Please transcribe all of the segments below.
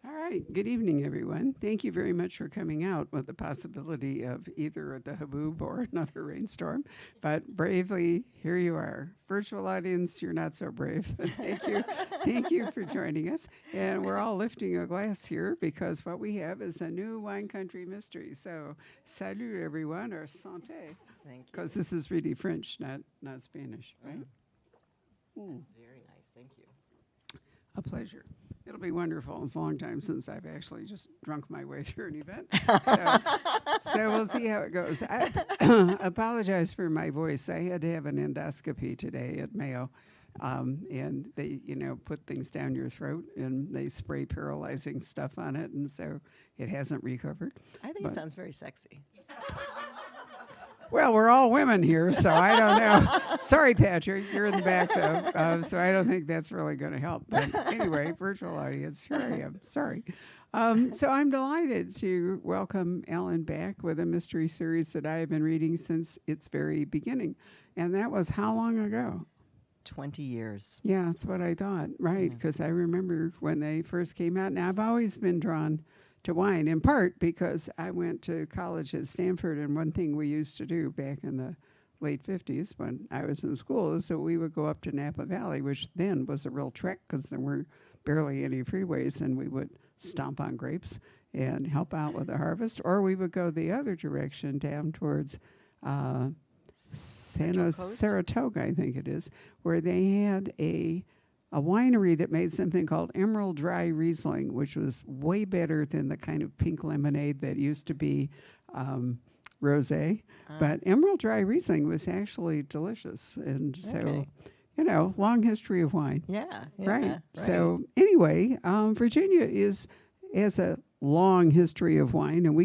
All right. Good evening, everyone. Thank you very much for coming out with the possibility of either the haboob or another rainstorm. But bravely, here you are. Virtual audience, you're not so brave. Thank you. Thank you for joining us. And we're all lifting a glass here because what we have is a new wine country mystery. So, salut, everyone, or santé. Thank you. Because this is really French, not Spanish, right? That's very nice. Thank you. A pleasure. It'll be wonderful. It's a long time since I've actually just drunk my way through an event. So we'll see how it goes. I apologize for my voice. I had to have an endoscopy today at Mayo. And they, put things down your throat and they spray paralyzing stuff on it. And so it hasn't recovered. I think it sounds very sexy. Well, we're all women here, so I don't know. Sorry, Patrick, you're in the back, though, so I don't think that's really going to help. But anyway, virtual audience, here I am. Sorry. So I'm delighted to welcome Ellen back with a mystery series that I have been reading since its very beginning. And that was how long ago? 20 years. Yeah, that's what I thought, right, because I remember when they first came out. Now, I've always been drawn to wine, in part because I went to college at Stanford, and one thing we used to do back in the late 50s when I was in school is that we would go up to Napa Valley, which then was a real trek because there were barely any freeways, and we would stomp on grapes and help out with the harvest, or we would go the other direction down towards Saratoga, I think it is, where they had a winery that made something called Emerald Dry Riesling, which was way better than the kind of pink lemonade that used to be rosé. But Emerald Dry Riesling was actually delicious. And so, long history of wine. Yeah. Right. So anyway, Virginia has a long history of wine, and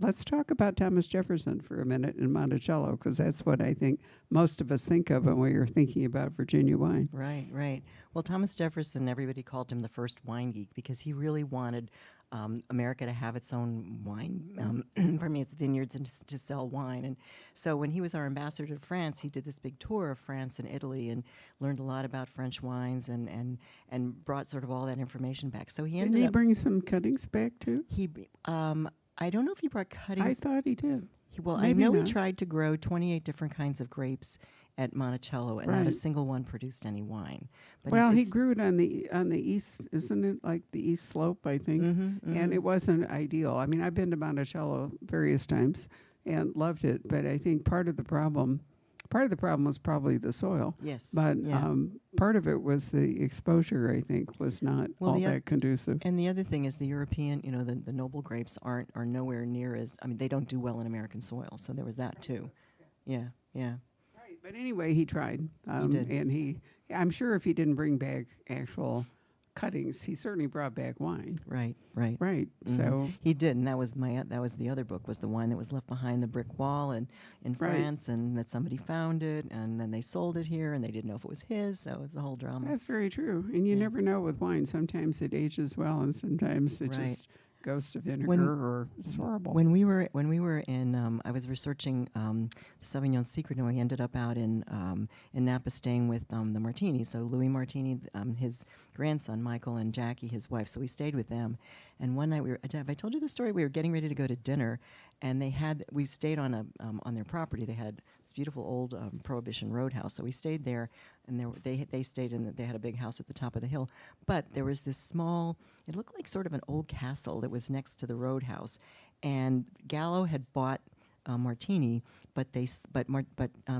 let's talk about Thomas Jefferson for a minute in Monticello, because that's what I think most of us think of when we're thinking about Virginia wine. Right. Well, Thomas Jefferson, everybody called him the first wine geek because he really wanted America to have its own wine, its vineyards, and to sell wine. And so when he was our ambassador to France, he did this big tour of France and Italy and learned a lot about French wines and brought sort of all that information back. So he ended Didn't he up bring some cuttings back too? I don't know if he brought cuttings. I thought he did. I know he tried to grow 28 different kinds of grapes at Monticello, and not a single one produced any wine. But he grew it on the east, isn't it, like the east slope, I think? And it wasn't ideal. I mean, I've been to Monticello various times and loved it, but I think part of the problem was probably the soil. Yes. But part of it was the exposure, I think, was not all that conducive. And the other thing is the European, the noble grapes are nowhere near they don't do well in American soil. So there was that too. Yeah. Right. But anyway, he tried. He did. And I'm sure if he didn't bring back actual cuttings, he certainly brought back wine. Right. So he did, and that was the other book, was the wine that was left behind the brick wall in France, and that somebody found it, and then they sold it here, and they didn't know if it was his, so it's a whole drama. That's very true. And you never know with wine. Sometimes it ages well, and sometimes it just goes to vinegar, or it's horrible. When we were in, I was researching the Sauvignon Secret, and we ended up out in Napa staying with the Martini. So Louis Martini, his grandson Michael, and Jackie, his wife. So we stayed with them. And one night have I told you the story? We were getting ready to go to dinner, and we stayed on their property. They had this beautiful old Prohibition roadhouse. So we stayed there, and they stayed they had a big house at the top of the hill. But there was this small, it looked like sort of an old castle that was next to the roadhouse, and Gallo had bought Martini, but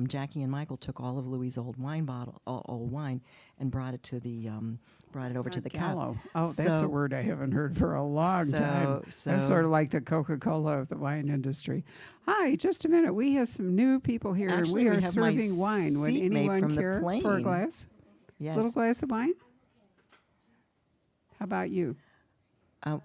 Jackie and Michael took all of Louis' old wine, and brought it over to the Gallo. Oh, that's a word I haven't heard for a long time. That's sort of like the Coca-Cola of the wine industry. Hi, just a minute. We have some new people here. Actually, we we are have serving my wine. Would seatmate anyone from the care for a plane. glass? Yes. Little glass of wine? How about you?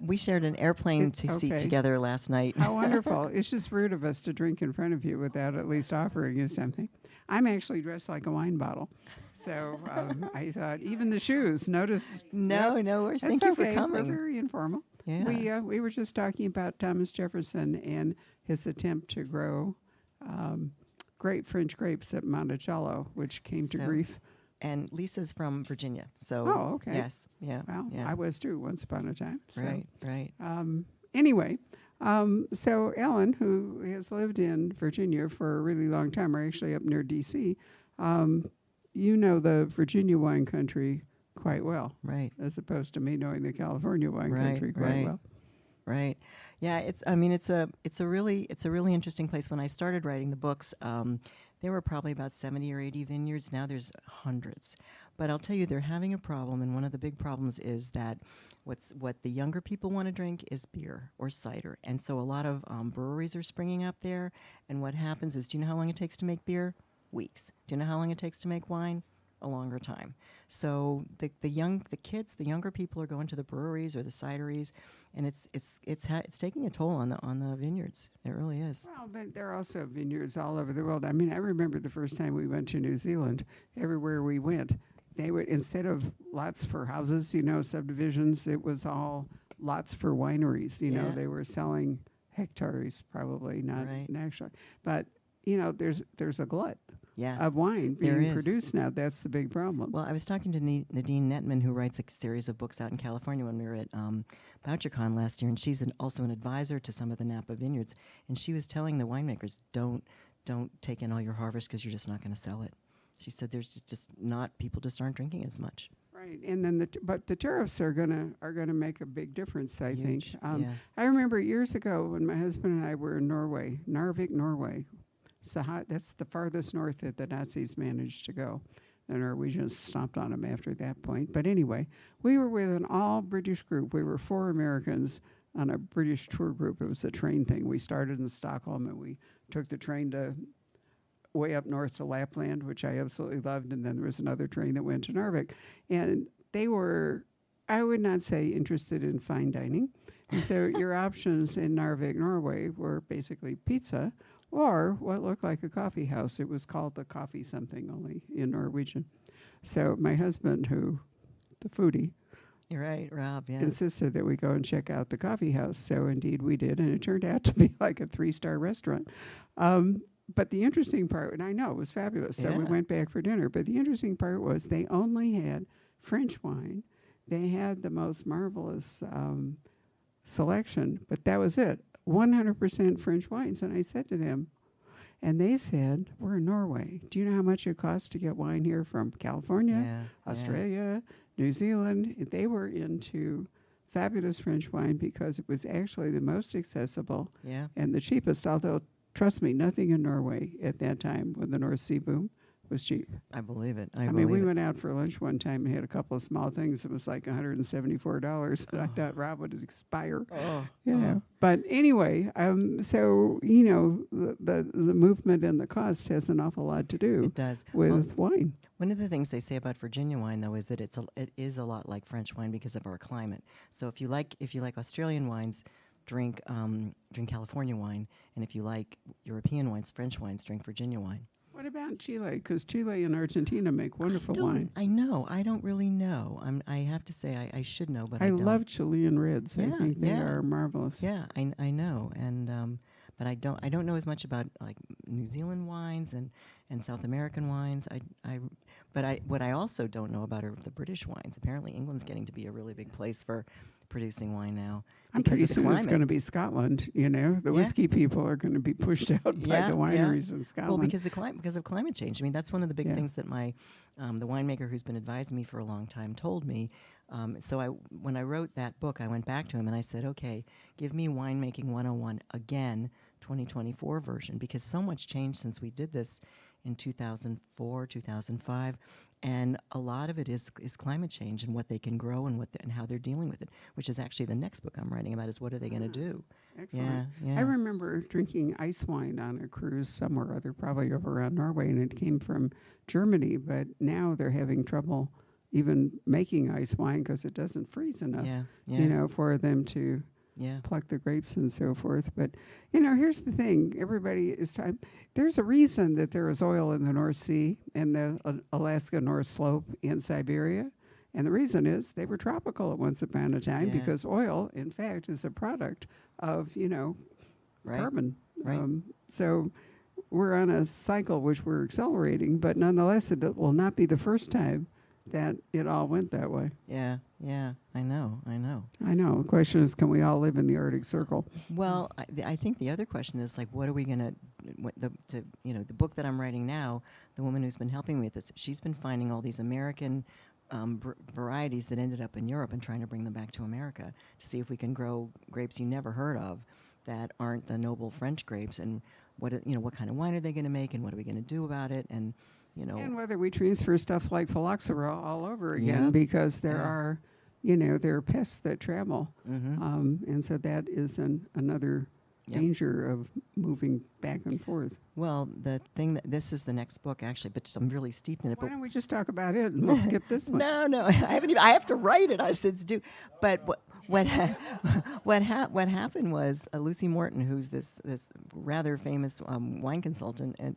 We shared an airplane seat together last night. How wonderful. It's just rude of us to drink in front of you without at least offering you something. I'm actually dressed like a wine bottle. So I thought, even the shoes, notice. No worries. Thank you for coming. We're very informal. Yeah. We were just talking about Thomas Jefferson and his attempt to grow great French grapes at Monticello, which came to grief And Lisa's from Virginia. So Oh, okay. yes, yeah. Well, yeah. I was too once upon a time. So. Right. Anyway, so Ellen, who has lived in Virginia for a really long time, or actually up near D.C., you know the Virginia wine country quite well, Right. as opposed to me knowing the California wine country quite well. Right. Yeah, it's a really interesting place. When I started writing the books, there were probably about 70 or 80 vineyards. Now there's hundreds. But I'll tell you, they're having a problem, and one of the big problems is that what the younger people want to drink is beer or cider. And so a lot of breweries are springing up there, and what happens is, do you know how long it takes to make beer? Weeks. Do you know how long it takes to make wine? A longer time. So the younger people are going to the breweries or the cideries, and it's taking a toll on the vineyards. It really is. Well, but there are also vineyards all over the world. I mean, I remember the first time we went to New Zealand. Everywhere we went, they would, instead of lots for houses, subdivisions, it was all lots for wineries. They were selling hectares, probably not actually, but there's a glut. Of wine being produced now. That's the big problem. Well, I was talking to Nadine Netman, who writes a series of books out in California, when we were at BoucherCon last year, and she's also an advisor to some of the Napa vineyards. And she was telling the winemakers, don't take in all your harvest because you're just not going to sell it. She said there's just not, people just aren't drinking as much. Right, and then but the tariffs are gonna make a big difference. I think. Yeah. I remember years ago when my husband and I were in Norway, Narvik, Norway. That's the farthest north that the Nazis managed to go. The Norwegians stomped on them after that point. But anyway, we were with an all-British group. We were 4 Americans on a British tour group. It was a train thing. We started in Stockholm, and we took the train to way up north to Lapland, which I absolutely loved. And then there was another train that went to Narvik. And they were, I would not say interested in fine dining. And so your options in Narvik, Norway were basically pizza, or what looked like a coffee house. It was called the Coffee Something, only in Norwegian. So my husband, the foodie, you're right, Rob, yeah, insisted that we go and check out the coffee house. So indeed we did, and it turned out to be like a 3-star restaurant. But the interesting part, and I know it was fabulous, so we went back for dinner, but the interesting part was they only had French wine. They had the most marvelous selection, but that was it. 100% French wines. And I said to them, and they said, we're in Norway. Do you know how much it costs to get wine here from California, Australia, New Zealand? They were into fabulous French wine because it was actually the most accessible and the cheapest, although, trust me, nothing in Norway at that time when the North Sea boom was cheap. I believe it. I mean, we went out for lunch one time and had a couple of small things. It was like $174, and I thought Rob would expire. But anyway, so the movement and the cost has an awful lot to do. It does with wine. One of the things they say about Virginia wine, though, is that it is a lot like French wine because of our climate. So if you like Australian wines, drink California wine, and if you like European wines, French wines, drink Virginia wine. What about Chile? Because Chile and Argentina make wonderful wine. I know. I don't really know. I have to say I should know, but I don't. I love Chilean reds. I think they are marvelous. Yeah, I know. And but I don't know as much about like New Zealand wines and South American wines. What I also don't know about are the British wines. Apparently England's getting to be a really big place for producing wine now. And pretty soon it's going to be Scotland. The whiskey people are going to be pushed out by the wineries in Scotland. Well, because of climate change. I mean, that's one of the big things that my the winemaker who's been advising me for a long time told me. So when I wrote that book, I went back to him and I said, okay, give me Winemaking 101 again, 2024 version, because so much changed since we did this in 2004, 2005. And a lot of it is climate change and what they can grow and and how they're dealing with it, which is actually the next book I'm writing about, is what are they going to do? Excellent. Yeah. I remember drinking ice wine on a cruise somewhere or other, probably over around Norway, and it came from Germany, but now they're having trouble even making ice wine because it doesn't freeze enough, for them to pluck the grapes and so forth. But, here's the thing. Everybody is time. There's a reason that there is oil in the North Sea and the Alaska North Slope in Siberia. And the reason is they were tropical at once upon a time because oil, in fact, is a product of, carbon. Right. So we're on a cycle which we're accelerating, but nonetheless, it will not be the first time that it all went that way. Yeah, yeah, I know. I know. The question is, can we all live in the Arctic Circle? Well, I think the other question is like, what are we gonna, the book that I'm writing now, the woman who's been helping me with this, she's been finding all these American varieties that ended up in Europe and trying to bring them back to America to see if we can grow grapes you never heard of that aren't the noble French grapes, and what kind of wine are they going to make, and what are we going to do about it, and and whether we transfer stuff like phylloxera all over again, Yep. because there are, there are pests that travel, Mm-hmm. and so that is another Yep. danger of moving back and forth. Well, the thing this is the next book actually, but I'm really steeped in it. Why But don't we just talk about it and we'll skip this one? no, I haven't even. I have to write it. I said do. But what happened was Lucie Morton, who's this rather famous wine consultant, and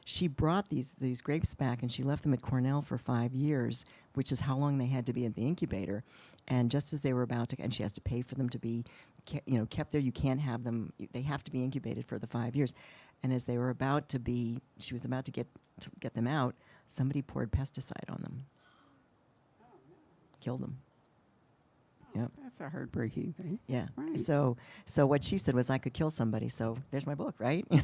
she brought these grapes back, and she left them at Cornell for 5 years, which is how long they had to be at the incubator. And just as they were about to, and she has to pay for them to be, kept there. You can't have them. They have to be incubated for the 5 years. And as they were about to be, she was about to get them out. Somebody poured pesticide on them. Killed them. Yep. That's a heartbreaking thing. Yeah. Right. So what she said was, I could kill somebody. So there's my book, right? So.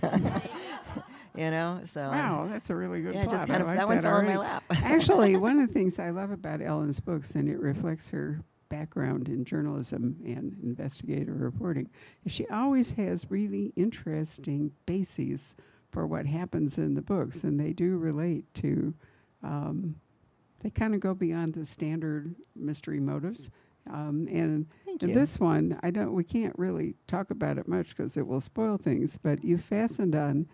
Wow, that's a really good Yeah, plot. just kind of I like that one that fell in my already. lap. Actually, one of the things I love about Ellen's books, and it reflects her background in journalism and investigative reporting, is she always has really interesting bases for what happens in the books, and they do relate to, they kind of go beyond the standard mystery motives. And Thank in you. this one, we can't really talk about it much because it will spoil things, but you fastened on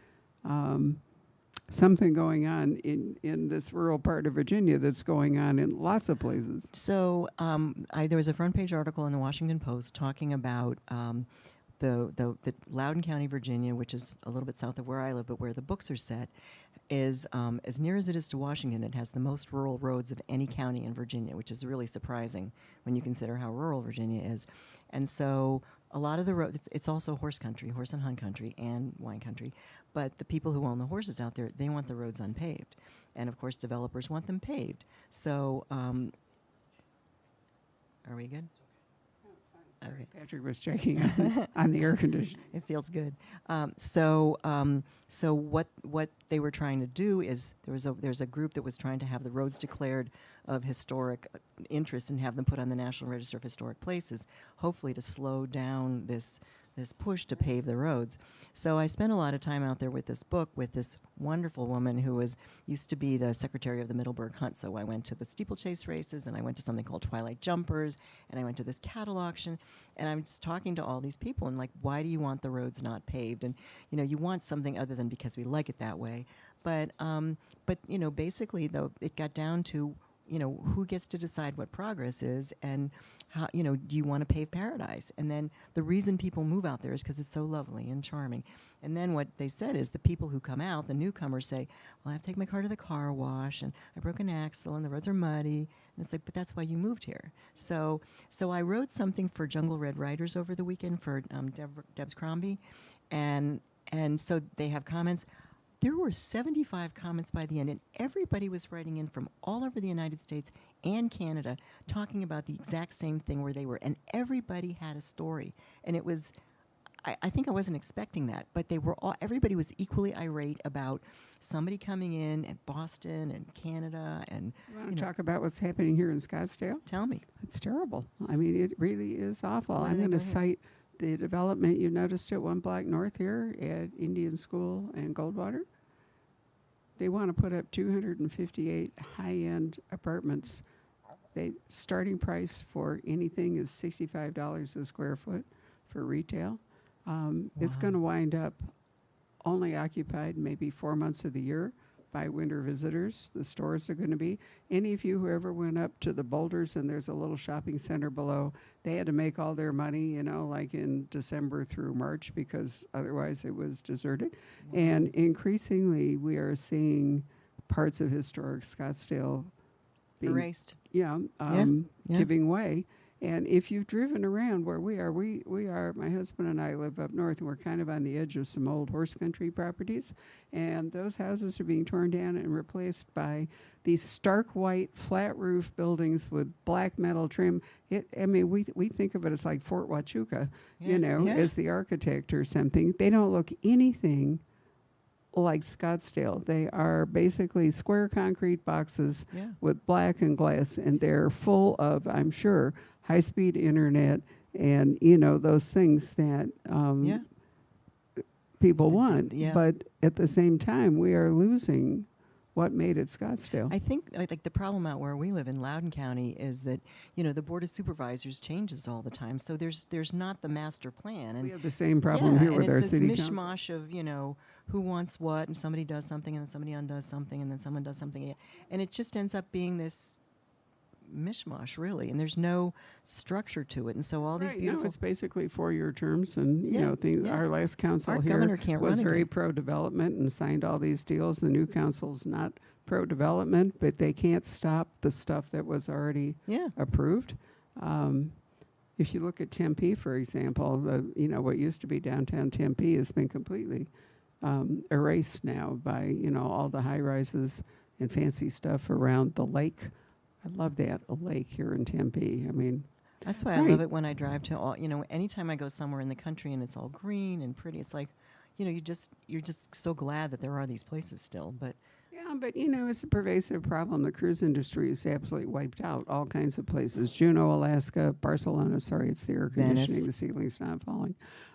something going on in this rural part of Virginia that's going on in lots of places. So there was a front page article in the Washington Post talking about the Loudoun County, Virginia, which is a little bit south of where I live, but where the books are set, is as near as it is to Washington, it has the most rural roads of any county in Virginia, which is really surprising when you consider how rural Virginia is. And so a lot of the roads, it's also horse country, horse and hunt country, and wine country. But the people who own the horses out there, they want the roads unpaved. And of course, developers want them paved. So, are we good? Okay. Patrick was checking on the air conditioning. It feels good. So what they were trying to do is there's a group that was trying to have the roads declared of historic interest and have them put on the National Register of Historic Places, hopefully to slow down this push to pave the roads. So I spent a lot of time out there with this book with this wonderful woman who used to be the secretary of the Middleburg Hunt. So I went to the steeplechase races, and I went to something called Twilight Jumpers, and I went to this cattle auction, and I'm just talking to all these people and like, why do you want the roads not paved? And you want something other than because we like it that way. But basically though, it got down to who gets to decide what progress is, and how, do you want to pave paradise? And then the reason people move out there is because it's so lovely and charming. And then what they said is the people who come out, the newcomers, say, well, I have to take my car to the car wash, and I broke an axle, and the roads are muddy. And it's like, but that's why you moved here. So I wrote something for Jungle Red Writers over the weekend for Debs Crombie, and so they have comments. There were 75 comments by the end, and everybody was writing in from all over the United States and Canada talking about the exact same thing where they were, and everybody had a story. And it was, I think I wasn't expecting that, but everybody was equally irate about somebody coming in at Boston and Canada. And You want to talk about what's happening here in Scottsdale? Tell me. It's terrible. I mean, it really is awful. What are I'm they going to doing? cite the development you noticed at one block north here at Indian School and Goldwater. They want to put up 258 high-end apartments. The starting price for anything is $65 a square foot for retail. It's going to wind up only occupied maybe 4 months of the year by winter visitors. The stores are going to be. Any of you who ever went up to the Boulders, and there's a little shopping center below, they had to make all their money, like in December through March, because otherwise it was deserted. And increasingly, we are seeing parts of historic Scottsdale being, Erased. yeah. Yeah. Giving way. And if you've driven around where we are, my husband and I live up north, and we're kind of on the edge of some old horse country properties. And those houses are being torn down and replaced by these stark white flat roof buildings with black metal trim. We think of it as like Fort Huachuca, as the architect or something. They don't look anything like Scottsdale. They are basically square concrete boxes with black and glass, and they're full of, I'm sure, high-speed internet and, those things that people want. But at the same time, we are losing what made it Scottsdale. I think like the problem out where we live in Loudoun County is that the Board of Supervisors changes all the time, so there's not the master plan. And we have the same problem here with our city council. And it's this mishmash of who wants what, and somebody does something, and then somebody undoes something, and then someone does something, and it just ends up being this mishmash, really, and there's no structure to it, and so all these beautiful. It's basically 4-year terms, and things. Our last council our here was very again. pro-development and signed all these deals. The new council's not pro-development, but they can't stop the stuff that was already approved. If you look at Tempe, for example, what used to be downtown Tempe has been completely erased now by all the high rises and fancy stuff around the lake. I love that, a lake here in Tempe. That's why I love it when I drive to all, anytime I go somewhere in the country and it's all green and pretty, it's like, you're just so glad that there are these places still. But it's a pervasive problem. The cruise industry is absolutely wiped out. All kinds of places. Juneau, Alaska, Barcelona. Sorry, it's the air conditioning. Venice. The ceiling's not falling.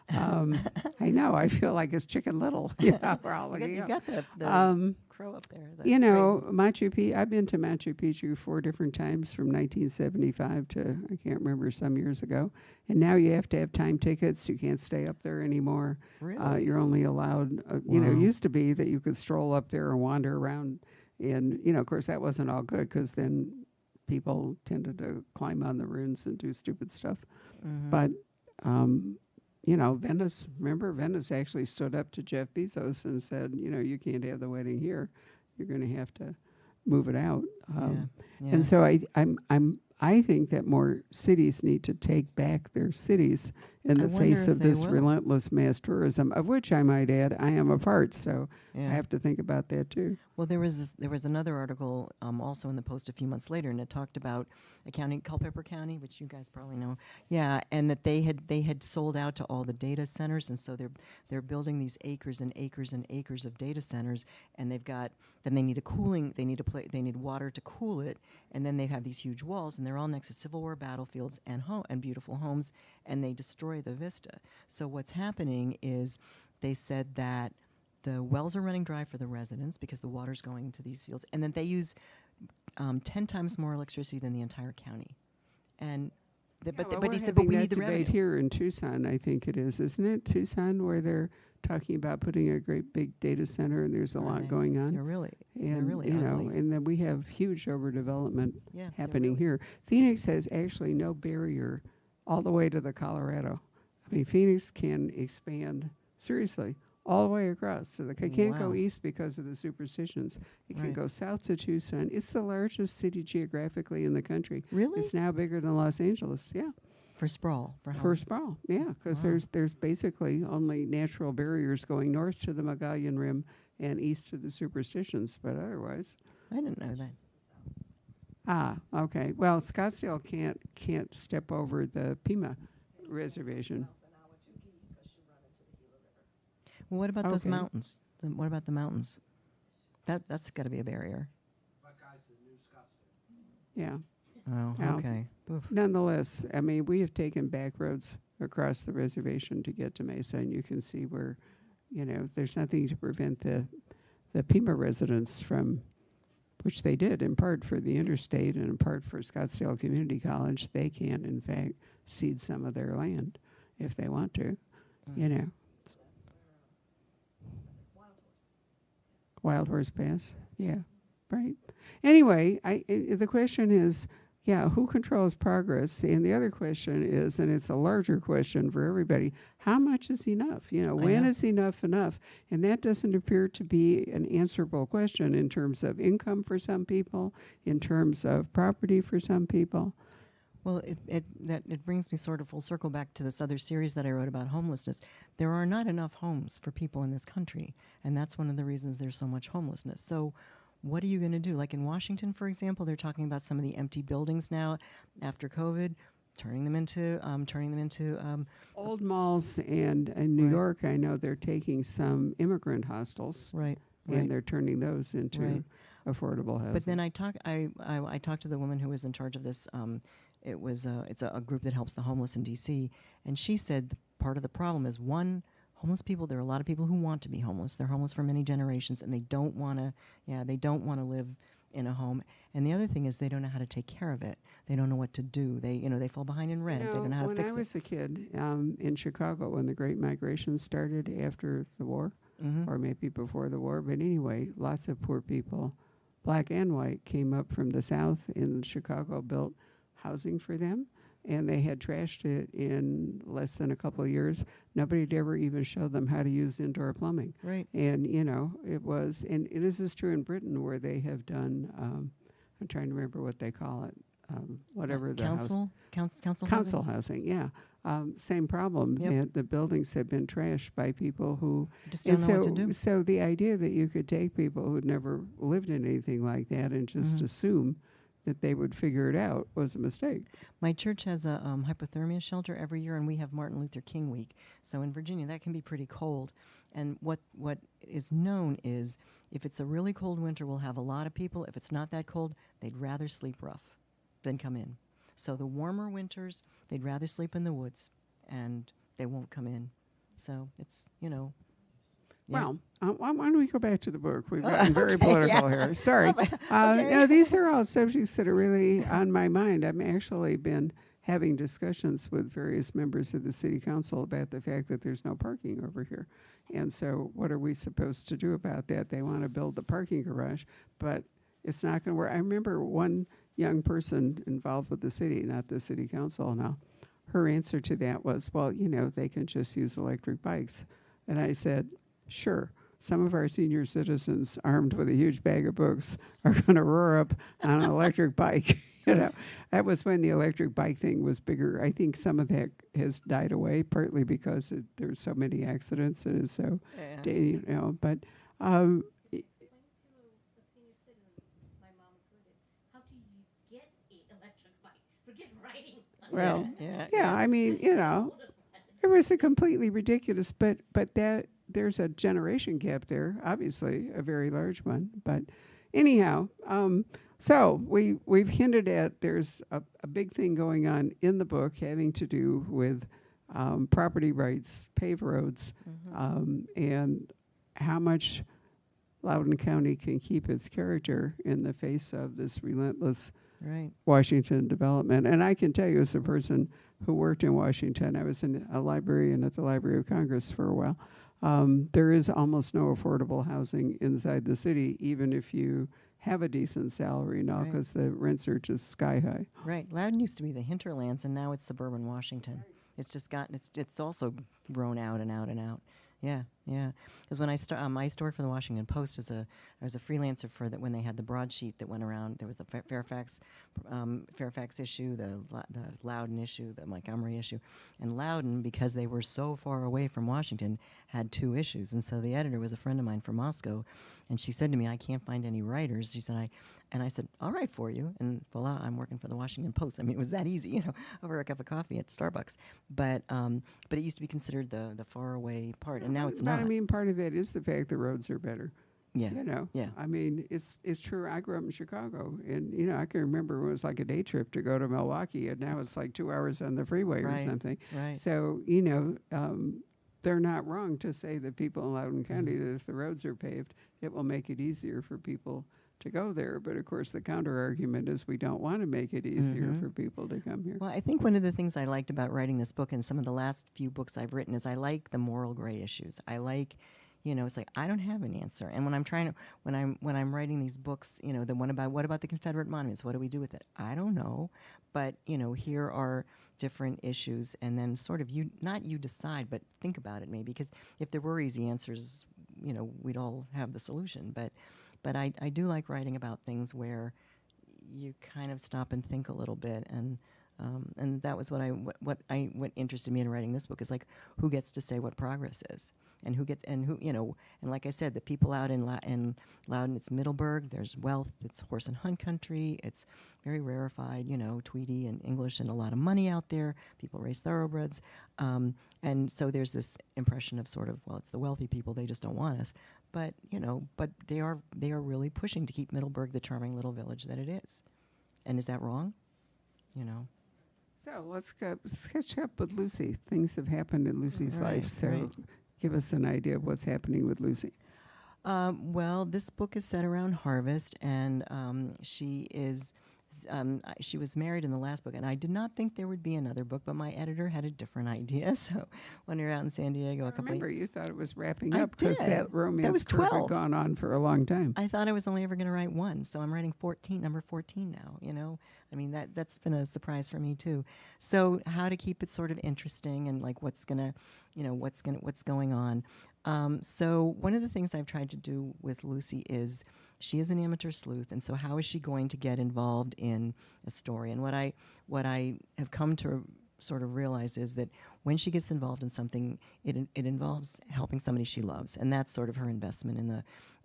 I know. I feel like it's Chicken Little. You got the crow up there. Machu Picchu. I've been to Machu Picchu 4 different times from 1975 to, I can't remember, some years ago. And now you have to have time tickets. You can't stay up there anymore. Really? You're only allowed, it used to be that you could stroll up there and wander around. And, of course, that wasn't all good because then people tended to climb on the ruins and do stupid stuff. Mm-hmm. But, Venice, remember, Venice actually stood up to Jeff Bezos and said, you can't have the wedding here. You're going to have to move it out. And so I think that more cities need to take back their cities in the face of this relentless mass tourism, of which I might add I am a part. So I have to think about that too. Well, there was another article also in the Post a few months later, and it talked about a county, Culpeper County, which you guys probably know. Yeah, and that they had sold out to all the data centers, and so they're building these acres and acres and acres of data centers, and then they need they need water to cool it, and then they have these huge walls, and they're all next to Civil War battlefields and beautiful homes, and they destroy the vista. So what's happening is they said that the wells are running dry for the residents because the water's going into these fields, and then they use 10 times more electricity than the entire county. And but he said, but we need the revenue. Here in Tucson, I think it is, isn't it? Tucson, where they're talking about putting a great big data center, and there's a lot going on. They're really ugly. And then we have huge overdevelopment happening really. here. Phoenix has actually no barrier all the way to the Colorado. Phoenix can expand seriously all the way across. So it can't go east because of the superstitions. It can go south to Tucson. It's the largest city geographically in the country. Really? It's now bigger than Los Angeles. Yeah. For sprawl. For sprawl, yeah, because there's basically only natural barriers going north to the Magellan Rim and east to the superstitions, but otherwise. I didn't know that. Okay. Well, Scottsdale can't step over the Pima Reservation. Well, what about those mountains? What about the mountains? That's got to be a barrier. Yeah. Oh, okay. Oof. Nonetheless, we have taken back roads across the reservation to get to Mesa, and you can see where, there's nothing to prevent the Pima residents from, which they did in part for the interstate and in part for Scottsdale Community College. They can, in fact, cede some of their land if they want to, Wild Horse Pass, yeah, right. Anyway, the question is, who controls progress? And the other question is, and it's a larger question for everybody, how much is enough? When is enough? And that doesn't appear to be an answerable question in terms of income for some people, in terms of property for some people. Well, it brings me sort of full circle back to this other series that I wrote about homelessness. There are not enough homes for people in this country, and that's one of the reasons there's so much homelessness. So what are you going to do? Like in Washington, for example, they're talking about some of the empty buildings now after COVID, turning them into Old malls, and in New Right. York, I know they're taking some immigrant hostels right. and they're turning those into Right. affordable housing. But then I talked to the woman who was in charge of this. It's a group that helps the homeless in D.C. And she said part of the problem is, one, homeless people. There are a lot of people who want to be homeless. They're homeless for many generations, and they don't want to live in a home. And the other thing is they don't know how to take care of it. They don't know what to do. They fall behind in rent. They don't know how to fix it. When I was a kid in Chicago, when the Great Migration started after the war, or maybe before the war, but anyway, lots of poor people, black and white, came up from the South in Chicago, built housing for them, and they had trashed it in less than a couple of years. Nobody had ever even showed them how to use indoor plumbing. Right. And, it was, and this is true in Britain, where they have done, I'm trying to remember what they call it, whatever the council council housing, yeah. Same problem. Yep. The buildings have been trashed by people who Just don't know what to do. So the idea that you could take people who'd never lived in anything like that and just assume that they would figure it out was a mistake. My church has a hypothermia shelter every year, and we have Martin Luther King week. So in Virginia, that can be pretty cold. And what is known is if it's a really cold winter, we'll have a lot of people. If it's not that cold, they'd rather sleep rough than come in. So the warmer winters, they'd rather sleep in the woods, and they won't come in. So it's, yeah. Well, why don't we go back to the book? We've gotten very political here. Sorry. Okay. These are all subjects that are really on my mind. I've actually been having discussions with various members of the city council about the fact that there's no parking over here. And so what are we supposed to do about that? They want to build the parking garage, but it's not going to work. I remember one young person involved with the city, not the city council now, her answer to that was, well, they can just use electric bikes. And I said, sure, some of our senior citizens armed with a huge bag of books are going to roar up on an electric bike. That was when the electric bike thing was bigger. I think some of that has died away, partly because there's so many accidents. It is so, but well, yeah. I mean, it was a completely ridiculous, but that there's a generation gap there, obviously a very large one. But anyhow, so we've hinted at there's a big thing going on in the book having to do with property rights, paved roads, and how much Loudoun County can keep its character in the face of this relentless Washington development. And I can tell you, as a person who worked in Washington, I was a librarian at the Library of Congress for a while. There is almost no affordable housing inside the city, even if you have a decent salary now, because the rents are just sky high. Right. Loudoun used to be the hinterlands, and now it's suburban Washington. It's just gotten, it's also grown out and out and out. Yeah. Because when I used to work for the Washington Post I was a freelancer for that when they had the broadsheet that went around. There was the Fairfax issue, the Loudoun issue, the Montgomery issue, and Loudoun, because they were so far away from Washington, had two issues. And so the editor was a friend of mine from Moscow, and she said to me, "I can't find any writers." She said, I said, "I'll write for you." And voila, I'm working for the Washington Post. I mean, it was that easy, over a cup of coffee at Starbucks. But it used to be considered the far away part, and now it's not. I mean, part of that is the fact the roads are better. Yeah. Yeah. I mean, it's true. I grew up in Chicago, and I can remember when it was like a day trip to go to Milwaukee, and now it's like 2 hours on the freeway or something. Right. So they're not wrong to say that people in Loudoun County that if the roads are paved, it will make it easier for people to go there. But of course, the counter argument is we don't want to make it easier for people to come here. Well, I think one of the things I liked about writing this book and some of the last few books I've written is I like the moral gray issues. I like, it's like I don't have an answer. And when I'm writing these books, the one about what about the Confederate monuments? What do we do with it? I don't know. But here are different issues, and then sort of not you decide, but think about it maybe, because if there were easy answers, we'd all have the solution. But I do like writing about things where you kind of stop and think a little bit, and And that was what interested me in writing this book, is like, who gets to say what progress is, and and like I said, the people out in Loudon, it's Middleburg. There's wealth. It's horse and hunt country. It's very rarefied, Tweety and English, and a lot of money out there. People raise thoroughbreds, and so there's this impression of sort of, well, it's the wealthy people. They just don't want us, but they are really pushing to keep Middleburg the charming little village that it is. And is that wrong? So let's catch up with Lucie. Things have happened in Lucie's life, so give us an idea of what's happening with Lucie. Well, this book is set around harvest, and she was married in the last book, and I did not think there would be another book, but my editor had a different idea. So when we were out in San Diego, remember, you thought it was wrapping I up because did. that romance That was curve 12. had gone on for a long time. I thought I was only ever going to write one, so I'm writing number 14 now. I mean, that's been a surprise for me too. So how to keep it sort of interesting, and like what's going on. So one of the things I've tried to do with Lucie is, she is an amateur sleuth, and so how is she going to get involved in a story? And what I have come to sort of realize is that when she gets involved in something, it involves helping somebody she loves, and that's sort of her investment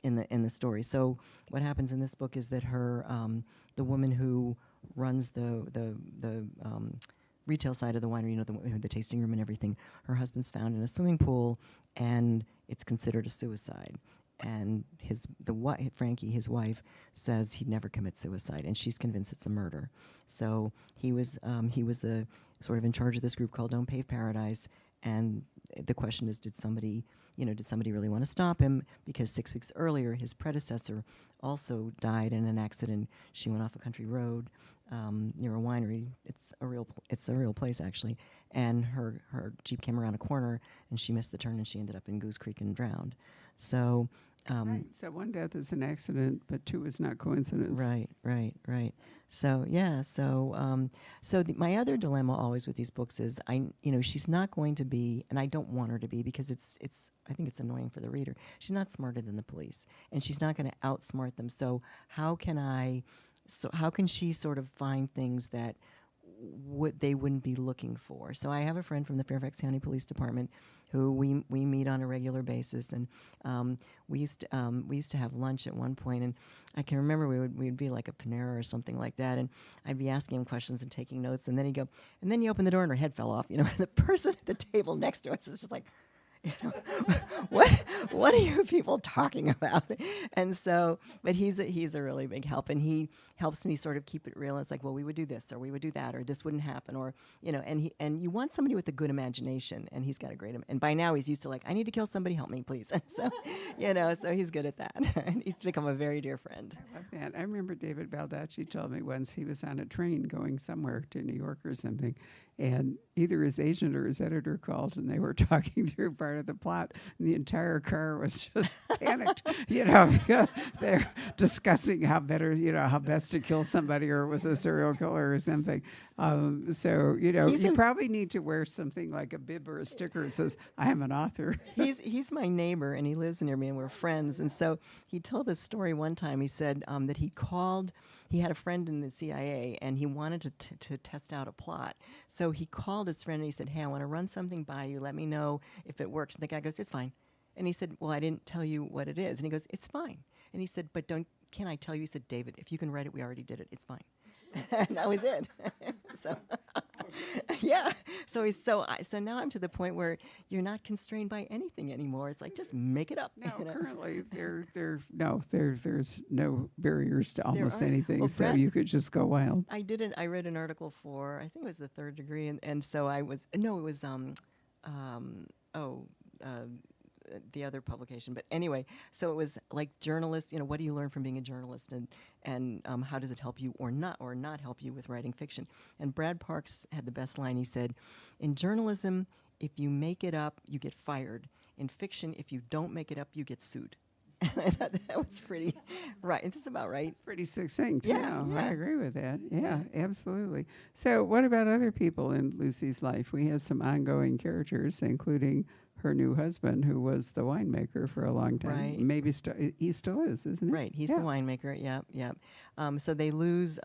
in the story. So what happens in this book is that her the woman who runs the retail side of the winery, the tasting room and everything, her husband's found in a swimming pool, and it's considered a suicide. And Frankie, his wife, says he'd never commit suicide, and she's convinced it's a murder. So he was the sort of in charge of this group called Don't Pave Paradise, and the question is, did somebody really want to stop him? Because 6 weeks earlier, his predecessor also died in an accident. She went off a country road near a winery. It's a real place, actually. And her Jeep came around a corner, and she missed the turn, and she ended up in Goose Creek and drowned. So. So one death is an accident, but two is not coincidence. Right. So yeah. So my other dilemma always with these books is, she's not going to be, and I don't want her to be, because I think it's annoying for the reader. She's not smarter than the police, and she's not going to outsmart them. So how can she sort of find things that they wouldn't be looking for? So I have a friend from the Fairfax County Police Department who we meet on a regular basis, and we used to have lunch at one point, and I can remember we'd be like a Panera or something like that, and I'd be asking him questions and taking notes, and then he'd go, and then you open the door and her head fell off, and the person at the table next to us is just like, what are you people talking about? And so, but he's a really big help, and he helps me sort of keep it real. It's like, well, we would do this, or we would do that, or this wouldn't happen, or and you want somebody with a good imagination, and he's got a great. And by now he's used to, like, I need to kill somebody, help me, please. And so, so he's good at that, and he's become a very dear friend. I love that. I remember David Baldacci told me once he was on a train going somewhere to New York or something, and either his agent or his editor called, and they were talking through part of the plot, and the entire car was just panicked. They're discussing how best to kill somebody, or it was a serial killer or something. So you probably need to wear something like a bib or a sticker that says, "I am an author." He's my neighbor, and he lives near me, and we're friends. And so he told this story one time. He said that he had a friend in the CIA, and he wanted to test out a plot. So he called his friend, and he said, "Hey, I want to run something by you. Let me know if it works." And the guy goes, "It's fine." And he said, "Well, I didn't tell you what it is." And he goes, "It's fine." And he said, "But can I tell you?" He said, "David, if you can write it, we already did it. It's fine." And that was it. So, yeah. So now I'm to the point where you're not constrained by anything anymore. It's like, just make it up. No, currently there's no barriers to almost anything. Well, so you could just go wild. I read an article for, I think it was the Third Degree, and so the other publication. But anyway, so it was like journalists, what do you learn from being a journalist, and how does it help you or not help you with writing fiction? And Brad Parks had the best line. He said, "In journalism, if you make it up, you get fired. In fiction, if you don't make it up, you get sued." And I thought that was pretty right. It's about right. It's pretty succinct. Yeah. I agree with that. Yeah, absolutely. So what about other people in Lucie's life? We have some ongoing characters, including her new husband, who was the winemaker for a long time. Right. Maybe he still is, isn't he? Right. He's the winemaker. Yep. So they lose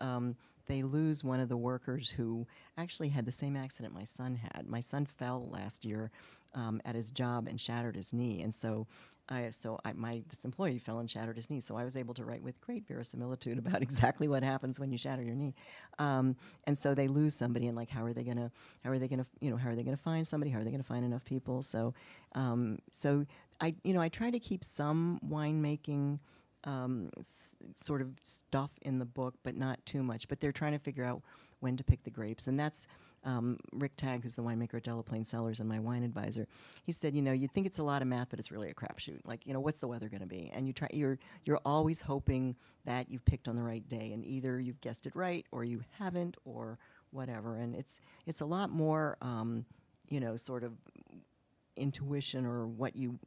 they lose one of the workers who actually had the same accident my son had. My son fell last year at his job and shattered his knee, and this employee fell and shattered his knee. So I was able to write with great verisimilitude about exactly what happens when you shatter your knee. And so they lose somebody, and like, how are they gonna find somebody? How are they gonna find enough people? So I try to keep some winemaking sort of stuff in the book, but not too much. But they're trying to figure out when to pick the grapes, and that's Rick Tagg, who's the winemaker at Delaplane Cellars and my wine advisor. He said, you think it's a lot of math, but it's really a crapshoot. Like, what's the weather going to be? And you're always hoping that you've picked on the right day, and either you've guessed it right or you haven't, or whatever. And it's a lot more, sort of intuition, or what you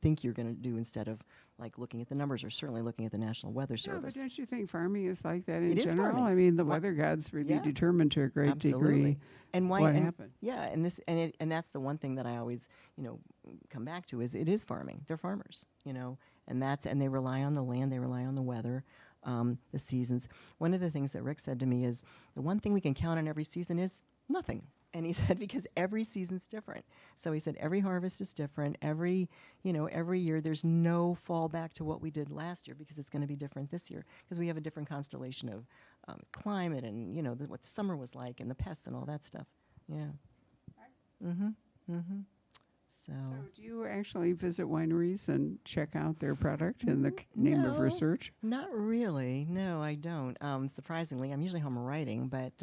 think you're going to do, instead of like looking at the numbers, or certainly looking at the National Weather Service. But don't you think farming is like that in It is general? farming. I mean, the weather gods really determine to a great Absolutely. degree and what happened. Yeah, and that's the one thing that I always come back to, is it is farming. They're farmers, and they rely on the land, they rely on the weather, the seasons. One of the things that Rick said to me is, the one thing we can count on every season is nothing. And he said, because every season's different. So he said, every harvest is different. Every year, there's no fallback to what we did last year, because it's going to be different this year, because we have a different constellation of climate, and what the summer was like, and the pests and all that stuff. Yeah. So do you actually visit wineries and check out their product in the name of research? Not really. No, I don't. Surprisingly, I'm usually home writing, but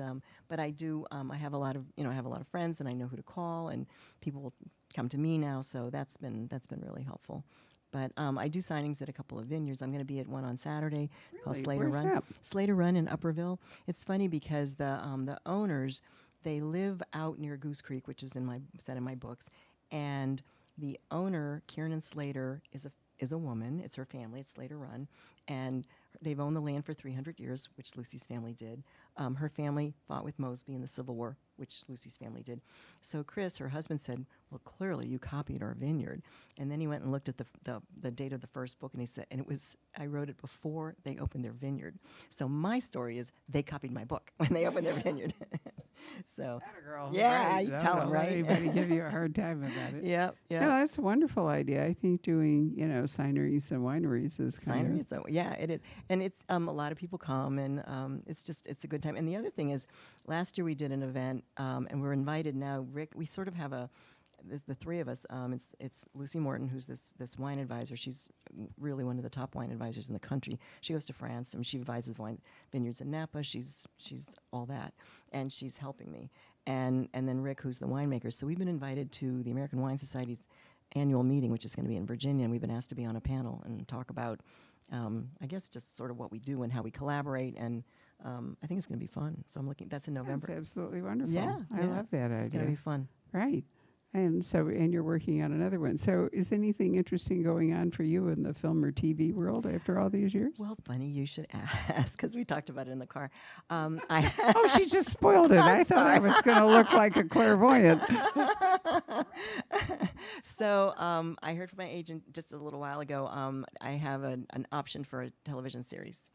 I do. I have a lot of friends, and I know who to call, and people will come to me now. So that's been really helpful. But I do signings at a couple of vineyards. I'm going to be at one on Saturday called Slater Where's Run. that? Slater Run in Upperville. It's funny because the owners, they live out near Goose Creek, which is in my books. And the owner, Kieran Slater, is a woman. It's her family. It's Slater Run, and they've owned the land for 300 years, which Lucie's family did. Her family fought with Mosby in the Civil War, which Lucie's family did. So Chris, her husband, said, "Well, clearly you copied our vineyard." And then he went and looked at the date of the first book, and he said, and I wrote it before they opened their vineyard. So my story is, they copied my book when they opened their vineyard. So, Girl, yeah, right. you tell them, Don't let right? anybody give you a hard time about it. Yep. No, that's a wonderful idea. I think doing, signeries and wineries is kind of... So yeah, it is, and it's a lot of people come, and it's a good time. And the other thing is, last year we did an event, and we're invited now. Rick, we sort of have the three of us. It's Lucie Morton, who's this wine advisor. She's really one of the top wine advisors in the country. She goes to France, and she advises vineyards in Napa. She's all that, and she's helping me. And then Rick, who's the winemaker. So we've been invited to the American Wine Society's annual meeting, which is going to be in Virginia, and we've been asked to be on a panel and talk about, I guess, just sort of what we do and how we collaborate. And I think it's going to be fun. So I'm looking. That's in November. That's absolutely wonderful. Yeah, I love that idea. It's going to be fun. Right. And you're working on another one. So is anything interesting going on for you in the film or TV world after all these years? Well, funny you should ask, because we talked about it in the car. Oh, she just spoiled it. I thought I was going to look like a clairvoyant. So I heard from my agent just a little while ago, I have an option for a television series.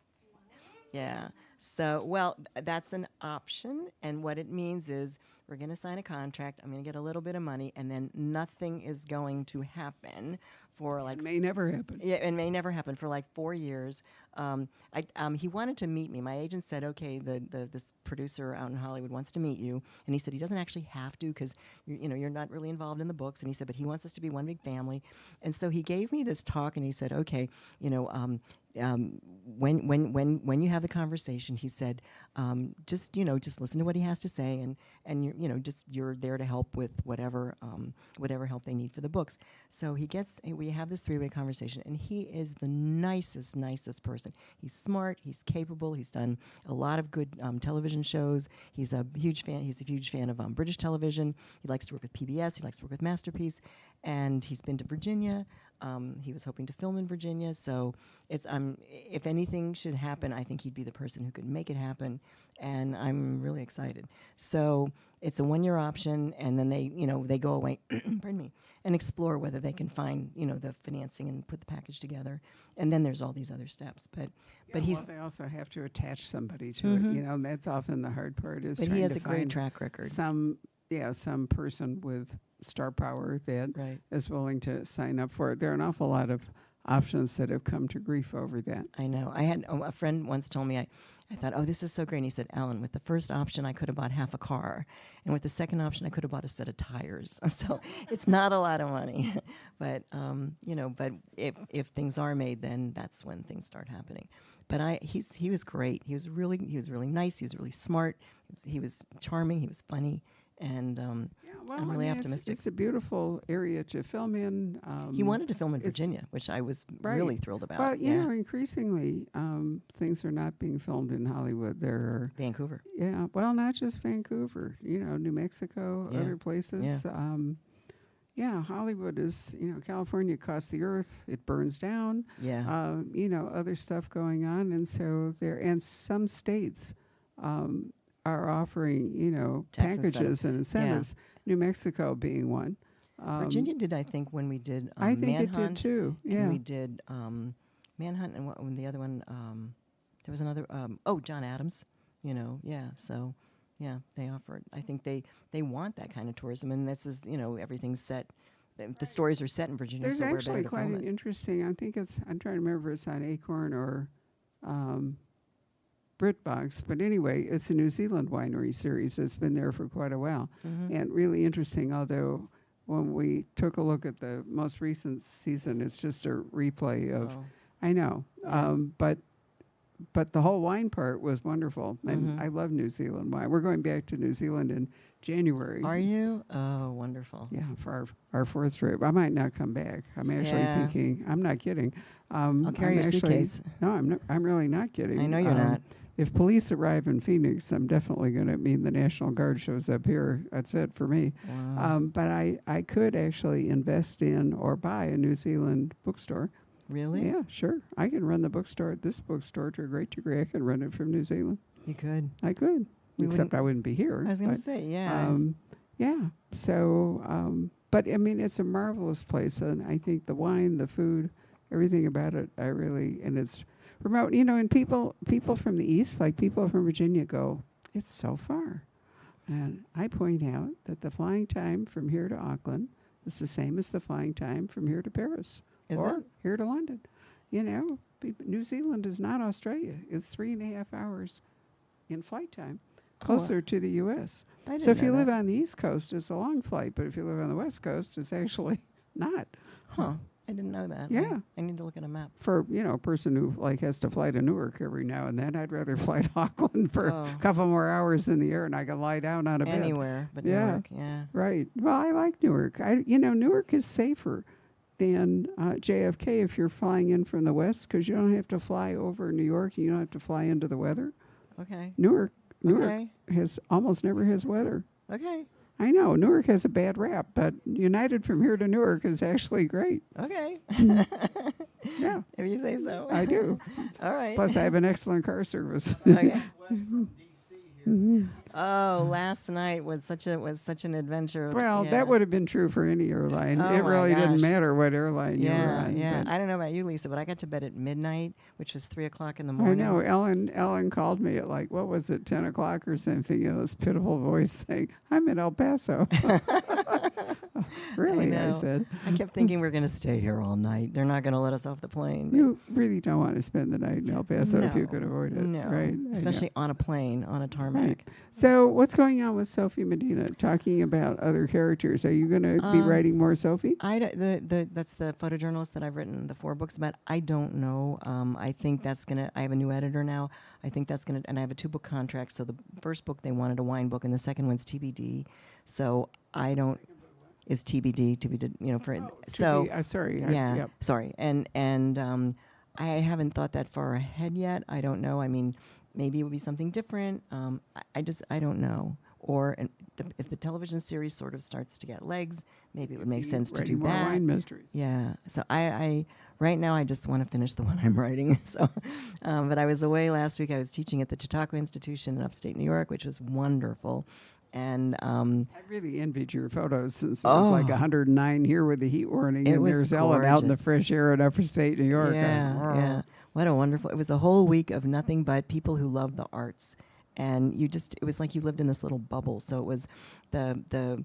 Yeah. So, well, that's an option, and what it means is we're going to sign a contract, I'm going to get a little bit of money, and then nothing is going to happen for like... It may never happen. Yeah, it may never happen for like 4 years. He wanted to meet me. My agent said, okay, this producer out in Hollywood wants to meet you, and he said he doesn't actually have to, because you're not really involved in the books, and he said, but he wants us to be one big family. And so he gave me this talk, and he said, okay, when you have the conversation, he said, just listen to what he has to say, and you're there to help with whatever help they need for the books. So we have this 3-way conversation, and he is the nicest person. He's smart, he's capable, he's done a lot of good television shows. He's a huge fan of British television. He likes to work with PBS, he likes to work with Masterpiece, and he's been to Virginia. He was hoping to film in Virginia, so it's if anything should happen, I think he'd be the person who could make it happen, and I'm really excited. So it's a 1-year option, and then they go away, pardon me, and explore whether they can find the financing and put the package together, and then there's all these other steps. But they also have to attach somebody to it. That's often the hard part. Is but trying he has to a great find track record. Some person with star power that is willing to sign up for it. There are an awful lot of options that have come to grief over that. I know. I had a friend once told me, I thought, oh, this is so great. And he said, Alan, with the first option, I could have bought half a car. And with the second option, I could have bought a set of tires. So it's not a lot of money. But, but if things are made, then that's when things start happening. But he was great. He was really nice. He was really smart. He was charming. He was funny. And I'm really optimistic. It's a beautiful area to film in. He wanted to film in Virginia, which I was really thrilled about. Well, increasingly, things are not being filmed in Hollywood. There are Vancouver. Yeah, well, not just Vancouver. New Mexico, other places. Yeah. Hollywood is, California costs the earth. It burns down. Yeah. Other stuff going on. And so and some states are offering, packages and incentives. Yeah. New Mexico being one. Virginia did, I think, when we did I think Manhunt. It did too. Yeah. And we did Manhunt, and when the other one, there was another. John Adams. So. Yeah, they offer it. I think they want that kind of tourism, and this is everything's set. The stories are set in Virginia, There's so we're actually better to quite film an it. interesting. I'm trying to remember if it's on Acorn or BritBox, but anyway, it's a New Zealand winery series that's been there for quite a while, and really interesting. Although when we took a look at the most recent season, it's just a replay of. Oh. I know, but the whole wine part was wonderful, and I love New Zealand wine. We're going back to New Zealand in January. Are you? Oh, wonderful. Yeah, for our fourth trip. I might not come back. I'm actually thinking. I'm not kidding. I'll carry your suitcase. No, I'm not. I'm really not kidding. I know you're not. If police arrive in Phoenix, I'm definitely going to mean the National Guard shows up here. That's it for me. Wow. But I could actually invest in or buy a New Zealand bookstore. Really? Yeah, sure. I can run the bookstore at this bookstore to a great degree. I can run it from New Zealand. You could. I could. Except I wouldn't be here. I was going to say, yeah. Yeah. So, but I mean, it's a marvelous place. And I think the wine, the food, everything about it, and it's remote. And people from the East, like people from Virginia go, it's so far. And I point out that the flying time from here to Auckland is the same as the flying time from here to Paris. Is or it? Here to London. New Zealand is not Australia. It's 3.5 hours in flight time, closer to the U.S. So if you live on the East Coast, it's a long flight, but if you live on the West Coast, it's actually not. Huh. I didn't know that. Yeah. I need to look at a map. For, a person who has to fly to Newark every now and then, I'd rather fly to Auckland for a couple more hours in the air and I can lie down on a bed. Anywhere but Newark, yeah. Right. Well, I like Newark. Newark is safer than JFK if you're flying in from the west, because you don't have to fly over New York. You don't have to fly into the weather. Okay. Newark has almost never has weather. Okay. I know Newark has a bad rap, but United from here to Newark is actually great. Okay. Yeah. If you say so. I do. All right. Plus, I have an excellent car service. Okay. Oh, last night was such an adventure. Well, that would have been true for any airline. Oh it really my didn't gosh. matter what airline you were on. Yeah. I don't know about you, Lisa, but I got to bed at midnight, which was 3:00 in the morning. I know. Ellen called me at what was it, 10 o'clock or something, this pitiful voice saying, I'm in El Paso. Really, I said. I kept thinking we're going to stay here all night. They're not going to let us off the plane. You really don't want to spend the night in El Paso if you could avoid it. No. Right? Especially on a plane, on a tarmac. Right. So what's going on with Sophie Medina, talking about other characters? Are you going to be writing more Sophie? That's the photojournalist that I've written the 4 books about. I don't know. I think that's going to, I have a new editor now. I think that's going to, and I have a 2-book contract. So the first book, they wanted a wine book, and the second one's TBD. So I don't, is TBD, Sorry. Yeah, sorry. And I haven't thought that far ahead yet. I don't know. I mean, maybe it would be something different. I don't know. or if the television series sort of starts to get legs, maybe it would make sense to do Writing more that. wine mysteries. Yeah. So I right now I just want to finish the one I'm writing. So, but I was away last week. I was teaching at the Chautauqua Institution in upstate New York, which was wonderful. And I really envied your photos since it was like 109 here with the heat warning, It and was there's Ellen out in the gorgeous. fresh air in upstate New York. Yeah. What a wonderful! It was a whole week of nothing but people who love the arts, and it was like you lived in this little bubble. So it was the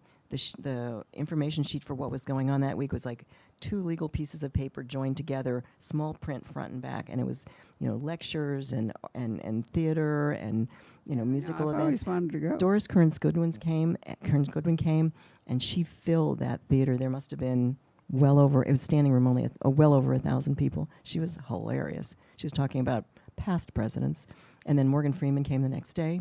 information sheet for what was going on that week was like 2 legal pieces of paper joined together, small print front and back, and it was lectures and theater and musical I've events. always wanted to go. Doris Kearns Goodwin came, and she filled that theater. There must have been it was standing room only, well over 1,000 people. She was hilarious. She was talking about past presidents. And then Morgan Freeman came the next day.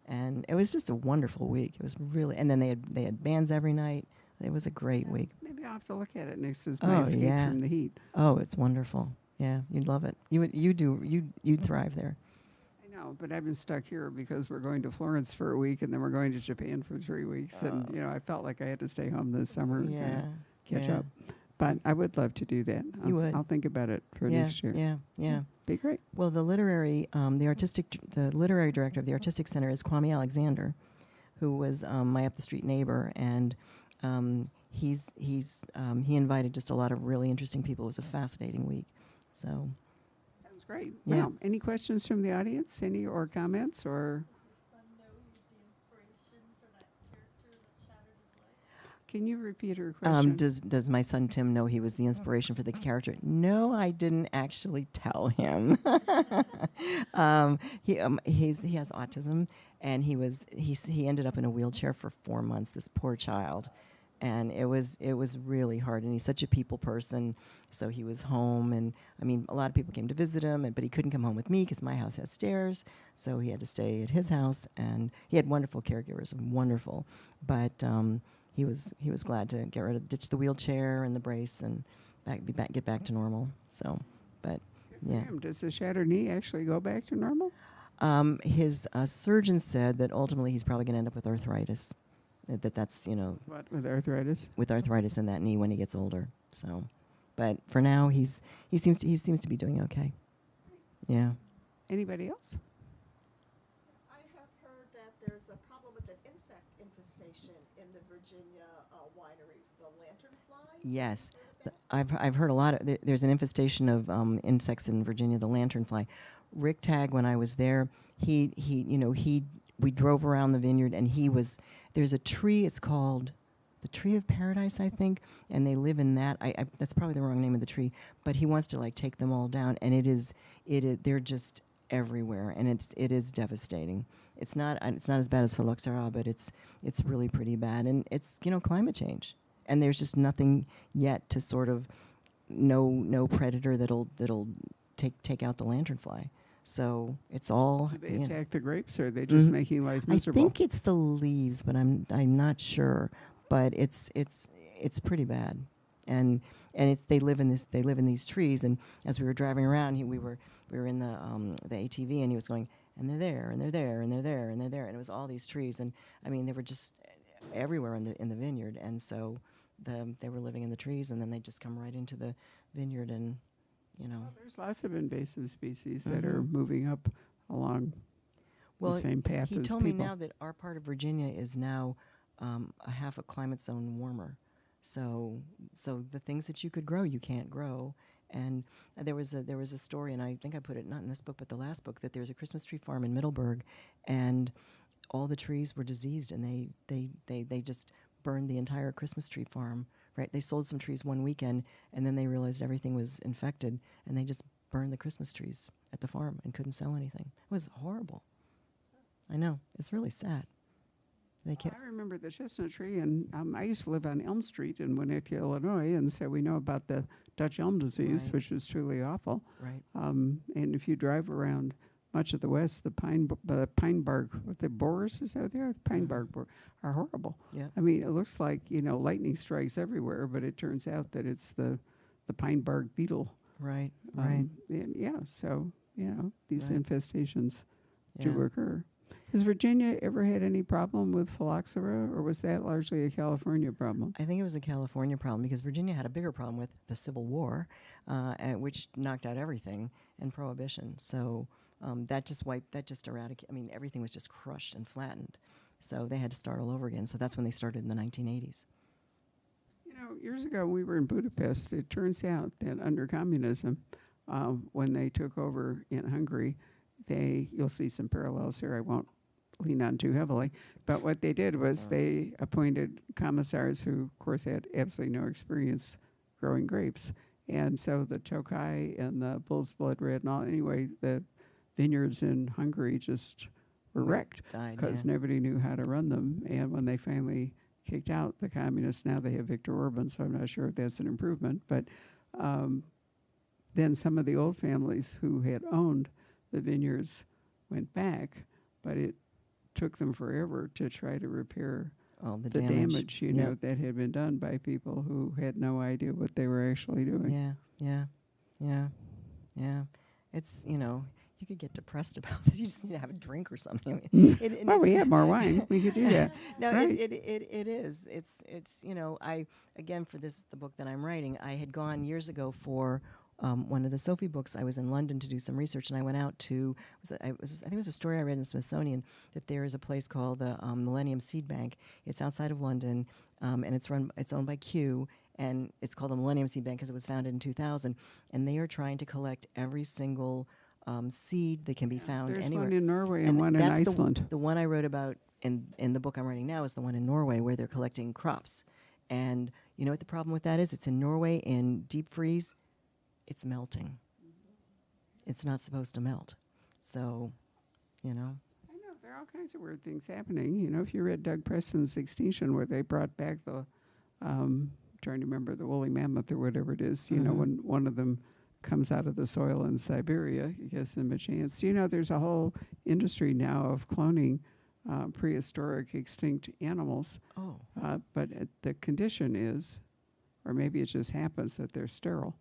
And it was just a wonderful week. It was really, and then they had bands every night. It was a great week. Maybe I'll have to look at it next as my escape from the heat. Oh, it's wonderful. Yeah, you'd love it. You'd thrive there. I know, but I've been stuck here because we're going to Florence for a week and then we're going to Japan for 3 weeks. And, I felt like I had to stay home this summer and catch up. But I would love to do that. I'll think about it for next year. Yeah. Be great. Well, the literary director of the Artistic Center is Kwame Alexander, who was my up the street neighbor, and he invited just a lot of really interesting people. It was a fascinating week. So sounds great. Yeah. Well, any questions from the audience? Any or comments or? Can you repeat her question? Does my son Tim know he was the inspiration for the character? No, I didn't actually tell him. He has autism, and he ended up in a wheelchair for 4 months. This poor child, and it was really hard. And he's such a people person, so he was home. And I mean, a lot of people came to visit him, but he couldn't come home with me because my house has stairs, so he had to stay at his house. And he had wonderful caregivers, wonderful, but. He was glad to ditch the wheelchair and the brace and get back to normal. So, but yeah. Does the shattered knee actually go back to normal? His surgeon said that ultimately he's probably going to end up with arthritis. That's What, with arthritis? With arthritis in that knee when he gets older. So, but for now he seems to be doing okay. Yeah. Anybody else? I have heard that there's a problem with an insect infestation in the Virginia wineries, the lanternfly. Yes, I've heard a lot of. There's an infestation of insects in Virginia, the lanternfly. Rick Tagg, when I was there, we drove around the vineyard, and there's a tree. It's called the Tree of Paradise, I think, and they live in that. That's probably the wrong name of the tree, but he wants to take them all down, and they're just everywhere, and it is devastating. It's not as bad as phylloxera, but it's really pretty bad, and it's climate change, and there's just nothing yet to sort of no predator that'll take out the lanternfly. So it's all. Do they attack the grapes, or are they just making life miserable? I think it's the leaves, but I'm not sure. But it's pretty bad, and they live in these trees. And as we were driving around, we were in the ATV, and he was going, and they're there, and they're there, and they're there, and they're there, and it was all these trees, and I mean they were just everywhere in the vineyard, and so they were living in the trees, and then they just come right into the vineyard, and Well, there's lots of invasive species that are moving up along the same path as people. He told me now that our part of Virginia is now a half a climate zone warmer. So the things that you could grow, you can't grow. And there was a story, and I think I put it not in this book, but the last book, that there's a Christmas tree farm in Middleburg, and all the trees were diseased, and they just burned the entire Christmas tree farm. Right? They sold some trees one weekend, and then they realized everything was infected, and they just burned the Christmas trees at the farm and couldn't sell anything. It was horrible. I know. It's really sad. I remember the chestnut tree, and I used to live on Elm Street in Winnetka, Illinois, and so we know about the Dutch elm disease, Right. which was truly awful. Right. And if you drive around much of the West, the pine bark, the borers, is that what they are? The pine bark are horrible. Yeah. I mean, it looks like, lightning strikes everywhere, but it turns out that it's the pine bark beetle. Right. Right. And so, these Right. infestations Yeah. do occur. Has Virginia ever had any problem with phylloxera, or was that largely a California problem? I think it was a California problem because Virginia had a bigger problem with the Civil War, which knocked out everything, and Prohibition. So that just eradicated. I mean, everything was just crushed and flattened. So they had to start all over again. So that's when they started in the 1980s. You know, years ago we were in Budapest. It turns out that under communism, when they took over in Hungary, you'll see some parallels here. I won't lean on too heavily. But what they did was they appointed commissars who, of course, had absolutely no experience growing grapes. And so the Tokai and the Bull's Blood Red and all, anyway, the vineyards in Hungary just were wrecked because nobody knew how to run them. And when they finally kicked out the communists, now they have Viktor Orban, so I'm not sure if that's an improvement. But then some of the old families who had owned the vineyards went back, but it took them forever to try to repair all the damage you know, that had been done by people who had no idea what they were actually doing. Yeah. It's, you know, you could get depressed about this. You just need to have a drink or something. I mean, well, we have more wine. We could do that. No, right. it is. It's you know, again, for the book that I'm writing, I had gone years ago for one of the Sophie books. I was in London to do some research, and I went out to, I think it was a story I read in the Smithsonian, that there is a place called the Millennium Seed Bank. It's outside of London, and it's owned by Kew, and it's called the Millennium Seed Bank because it was founded in 2000, and they are trying to collect every single seed that can be found There's anywhere. one in Norway and one in Iceland. The one I wrote about in the book I'm writing now is the one in Norway where they're collecting crops. And you know what the problem with that is? It's in Norway in deep freeze. It's melting. It's not supposed to melt. So, you know. I know, there are all kinds of weird things happening. You know, if you read Doug Preston's Extinction, where they brought back the, trying to remember, the woolly mammoth or whatever it is, you know, when one of them comes out of the soil in Siberia, it gives them a chance. You know, there's a whole industry now of cloning prehistoric extinct animals. But the condition is, or maybe it just happens that they're sterile.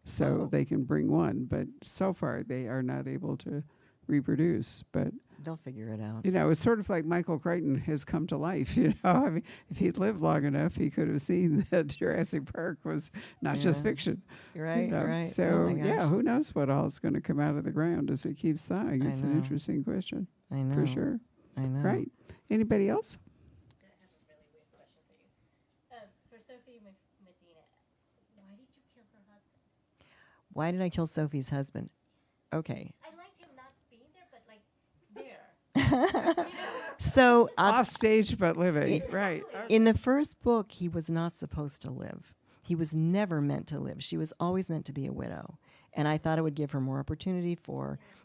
So they can bring one, but so far they are not able to reproduce. But they'll figure it out. You know, it's sort of like Michael Crichton has come to life. You know, I mean, if he'd lived long enough, he could have seen that Jurassic Park was not just fiction. Right, you know? right. So who knows what all is going to come out of the ground as it keeps thawing? It's an interesting question. I know. For sure. I know. Right. Anybody else? I have a really weird question for you. For Sophie Medina, why did you kill her husband? Why did I kill Sophie's husband? Okay. I liked him not being there, but like there. So Off stage but living. Right. in the first book, he was not supposed to live. He was never meant to live. She was always meant to be a widow. And I thought it would give her more opportunity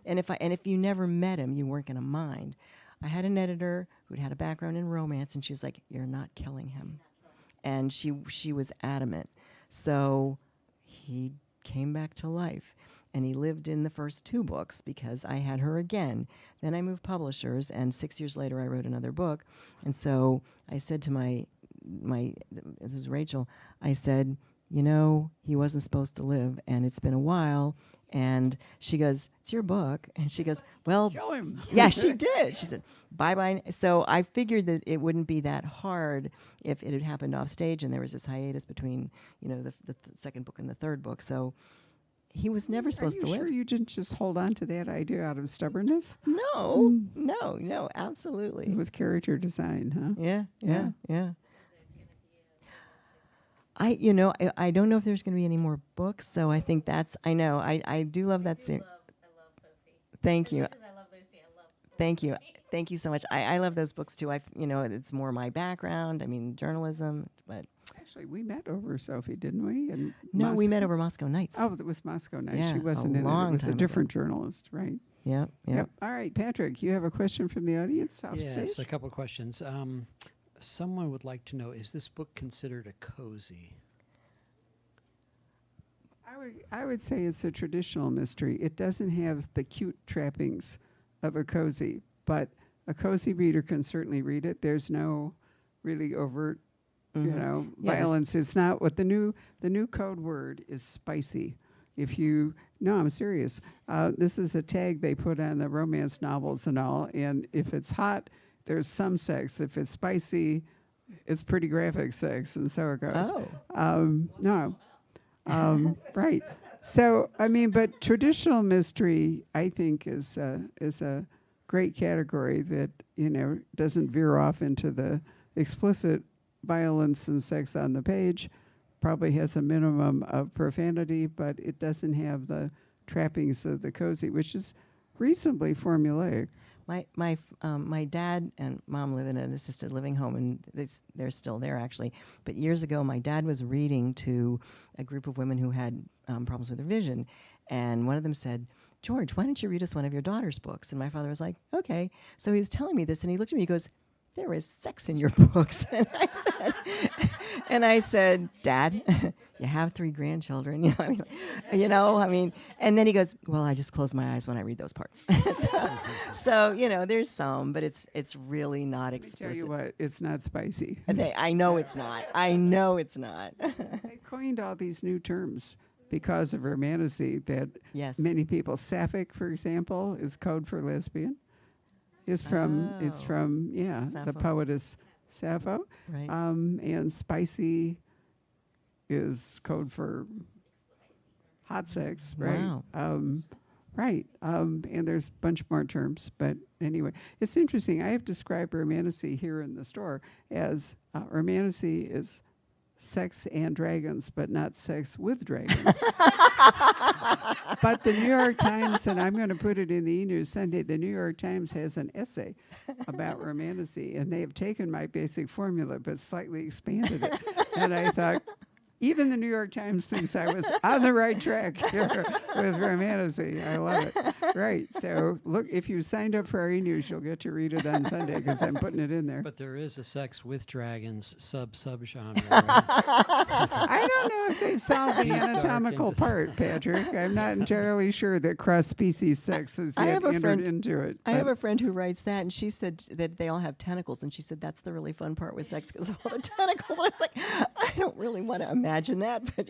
and if you never met him, you weren't going to mind. I had an editor who'd had a background in romance, and she was like, "You're not killing him." And she was adamant. So he came back to life, and he lived in the first 2 books because I had her again. Then I moved publishers, and 6 years later I wrote another book. And so I said to my this is Rachel, I said, you know, he wasn't supposed to live, and it's been a while. And she goes, "It's your book." And she goes, "Well, Kill him. yeah, she did." She said, "Bye-bye." So I figured that it wouldn't be that hard if it had happened off stage and there was this hiatus between, you know, the second book and the third book. So he was never supposed to Are you sure live. you didn't just hold on to that idea out of stubbornness? No, absolutely. It was character design, huh? Yeah. I don't know if there's going to be any more books, so I think I do love that series. I love Sophie. Thank As you. much as I love Lucy, I love Thank you. Sophie. Thank you so much. I love those books too. It's more my background. I mean, journalism, but Actually, we met over Sophie, didn't we? And no, we met over Moscow Nights. Oh, it was Moscow Nights. Yeah, She wasn't a in it. It long was a time different journalist, right? Yep. All right, Patrick, you have a question from the audience off Yes, stage? a couple of questions. Someone would like to know, is this book considered a cozy? I would say it's a traditional mystery. It doesn't have the cute trappings of a cozy, but a cozy reader can certainly read it. There's no really overt, Yes. violence. It's not what the new code word is spicy. if you, no, I'm serious. This is a tag they put on the romance novels and all. And if it's hot, there's some sex. If it's spicy, it's pretty graphic sex, and so it goes. Oh. No. Right. So, I mean, but traditional mystery, I think, is a great category that, doesn't veer off into the explicit violence and sex on the page. Probably has a minimum of profanity, but it doesn't have the trappings of the cozy, which is reasonably formulaic. My dad and mom live in an assisted living home, and they're still there actually. But years ago, my dad was reading to a group of women who had problems with their vision, and one of them said, "George, why don't you read us one of your daughter's books?" And my father was like, "Okay." So he was telling me this, and he looked at me. He goes, "There is sex in your books," and I said, "Dad, you have 3 grandchildren, And then he goes, "Well, I just close my eyes when I read those parts." so there's some, but it's really not explicit. Tell you what, it's not spicy. I know it's not. I know it's not. They coined all these new terms because of romantasy that Yes. many people. Sapphic, for example, is code for lesbian. It's from the Sappho. poetess Sappho. Right. And spicy is code for hot sex, right? Wow. Right. And there's a bunch more terms, but anyway, it's interesting. I have described romantasy here in the store as romantasy is sex and dragons, but not sex with dragons. But the New York Times, and I'm going to put it in the E-News Sunday, the New York Times has an essay about romantasy, and they have taken my basic formula but slightly expanded it. And I thought, even the New York Times thinks I was on the right track here with romantasy. I love it. Right. So, look, if you signed up for our E-News, you'll get to read it on Sunday because I'm putting it in there. But there is a sex with dragons subgenre. Right? I don't know if they've solved the Deep, dark anatomical into- part, Patrick. I'm not entirely sure that cross-species sex has I yet have a entered friend- into it. I have but a friend who writes that, and she said that they all have tentacles, and she said that's the really fun part with sex because of all the tentacles. And I was like, I don't really want to imagine that, but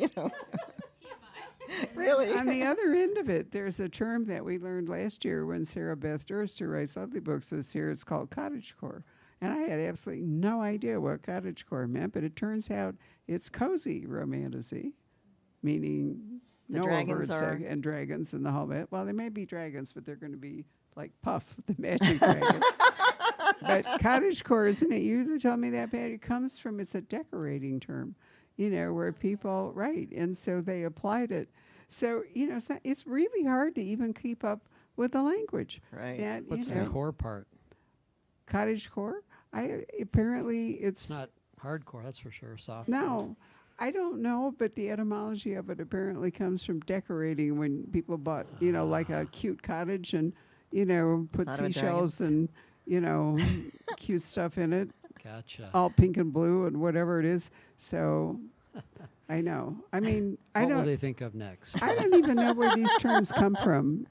really. On the other end of it, there's a term that we learned last year when Sarah Beth Durst, who writes lovely books, was here. It's called cottagecore. And I had absolutely no idea what cottagecore meant, but it turns out it's cozy romantasy, meaning The no dragons overt sex are- and dragons in the whole bit. Well, they may be dragons, but they're going to be like Puff, the magic dragon. But cottagecore, isn't it? You told me that, Pat. It comes from, it's a decorating term, where people, right. And so they applied it. So, it's really hard to even keep up with the language. Right. That, What's the core part? cottagecore? Apparently It's it's not hardcore, that's for sure. Soft. no. I don't know, but the etymology of it apparently comes from decorating when people bought, like a cute cottage and, put Thought of a seashells and, cute stuff in it, Gotcha. all pink and blue and whatever it is. So I know. I mean, What will they think of next? I don't even know where these terms come from,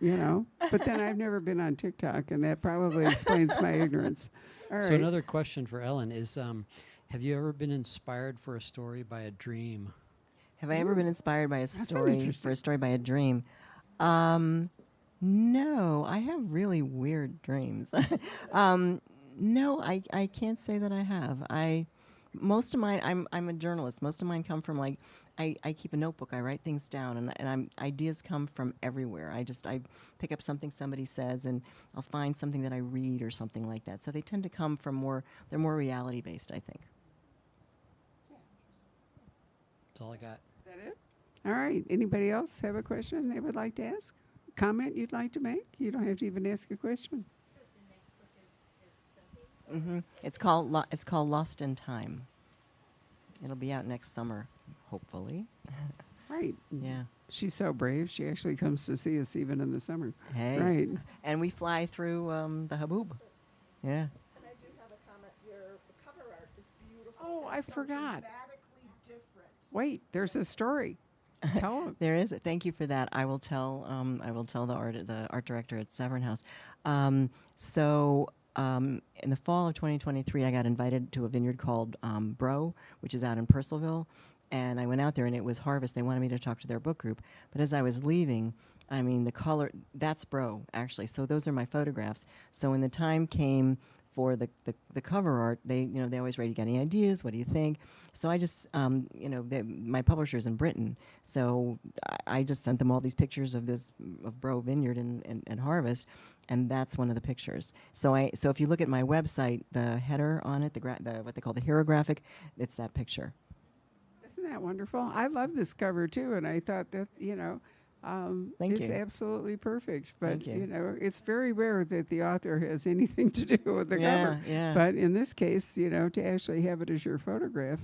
But then I've never been on TikTok, and that probably explains my ignorance. All right. So another question for Ellen is, have you ever been inspired for a story by a dream? Have I ever been inspired by a sounds story interesting. by a dream? No, I have really weird dreams. No, I can't say that I have. Most of mine, I'm a journalist. Most of mine come from I keep a notebook. I write things down, and ideas come from everywhere. I pick up something somebody says, and I'll find something that I read or something like that. So they tend to come from they're more reality based, I think. That's all I got. Is that it? All right. Anybody else have a question they would like to ask? Comment you'd like to make? You don't have to even ask a question. It's called Lost in Time. It'll be out next summer, hopefully. Right. Yeah. She's so brave. She actually comes to see us even in the summer. Hey. Right. And we fly through the Haboob. Yeah. And I do have a comment. Your cover art is beautiful. Oh, and I so forgot. dramatically different. Wait, there's a story. Tell them. There is. Thank you for that. I will tell the art director at Severn House. In the fall of 2023, I got invited to a vineyard called Bro, which is out in Purcellville, And I went out there, and it was harvest. They wanted me to talk to their book group. But as I was leaving, I mean, the color, that's Bro, actually. So those are my photographs. So when the time came for the cover art, they always write, you got any ideas? What do you think? So I just, my publisher's in Britain. So I just sent them all these pictures of Bro Vineyard and Harvest, and that's one of the pictures. So if you look at my website, the header on it, the what they call the hero graphic, it's that picture. Isn't that wonderful? I love this cover too, and I thought that Thank it's you. absolutely perfect. But Thank you. it's very rare that the author has anything to do with the cover. Yeah. But in this case, to actually have it as your photograph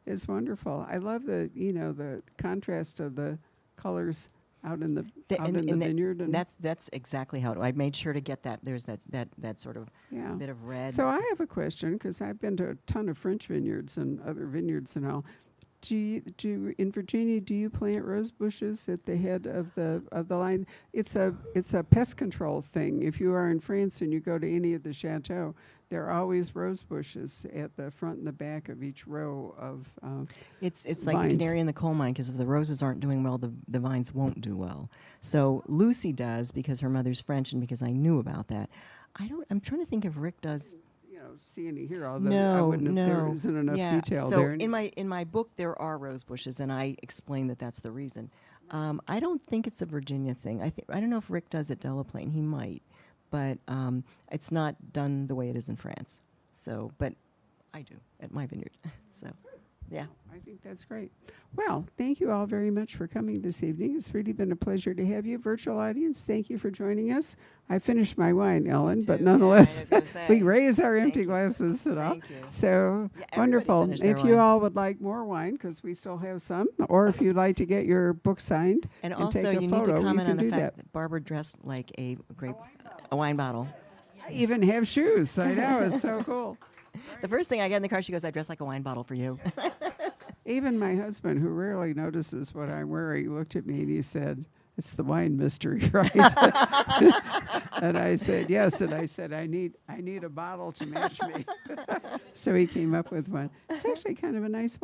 is wonderful. I love the contrast of the colors out in the vineyard. And That's exactly how I made sure to get that. There's that sort of yeah. bit of red. So I have a question, because I've been to a ton of French vineyards and other vineyards and all. In Virginia, do you plant rose bushes at the head of the line? It's a pest control thing. If you are in France and you go to any of the chateaux, there are always rose bushes at the front and the back of each row of It's like the vines. canary in the coal mine, because if the roses aren't doing well, the vines won't do well. So Lucy does, because her mother's French and because I knew about that. I'm trying to think if Rick does. See any here, although No, I wouldn't no. there isn't enough yeah. detail so there. in my book there are rose bushes, and I explain that that's the reason. I don't think it's a Virginia thing. I don't know if Rick does at Delaplane. He might, but it's not done the way it is in France. So, but I do at my vineyard. So, yeah. I think that's great. Well, thank you all very much for coming this evening. It's really been a pleasure to have you. Virtual audience, thank you for joining us. I finished my wine, Ellen, but too. nonetheless, Yeah, I was gonna we say. raise our empty Thank you. glasses and all. Thank you. So Yeah, everybody wonderful. finished their If you wine. all would like more wine, because we still have some, or if you'd like to get your book signed And take also, a you photo, need to comment you on can the do fact that. that Barbara dressed like a wine bottle. I even have shoes. I know, it's so cool. The first thing I get in the car, she goes, "I dress like a wine bottle for you." Even my husband, who rarely notices what I'm wearing, looked at me and he said, "It's the wine mystery, right?" And I said, "Yes." And I said, I need a bottle to match me." So he came up with one. It's actually kind of a nice one.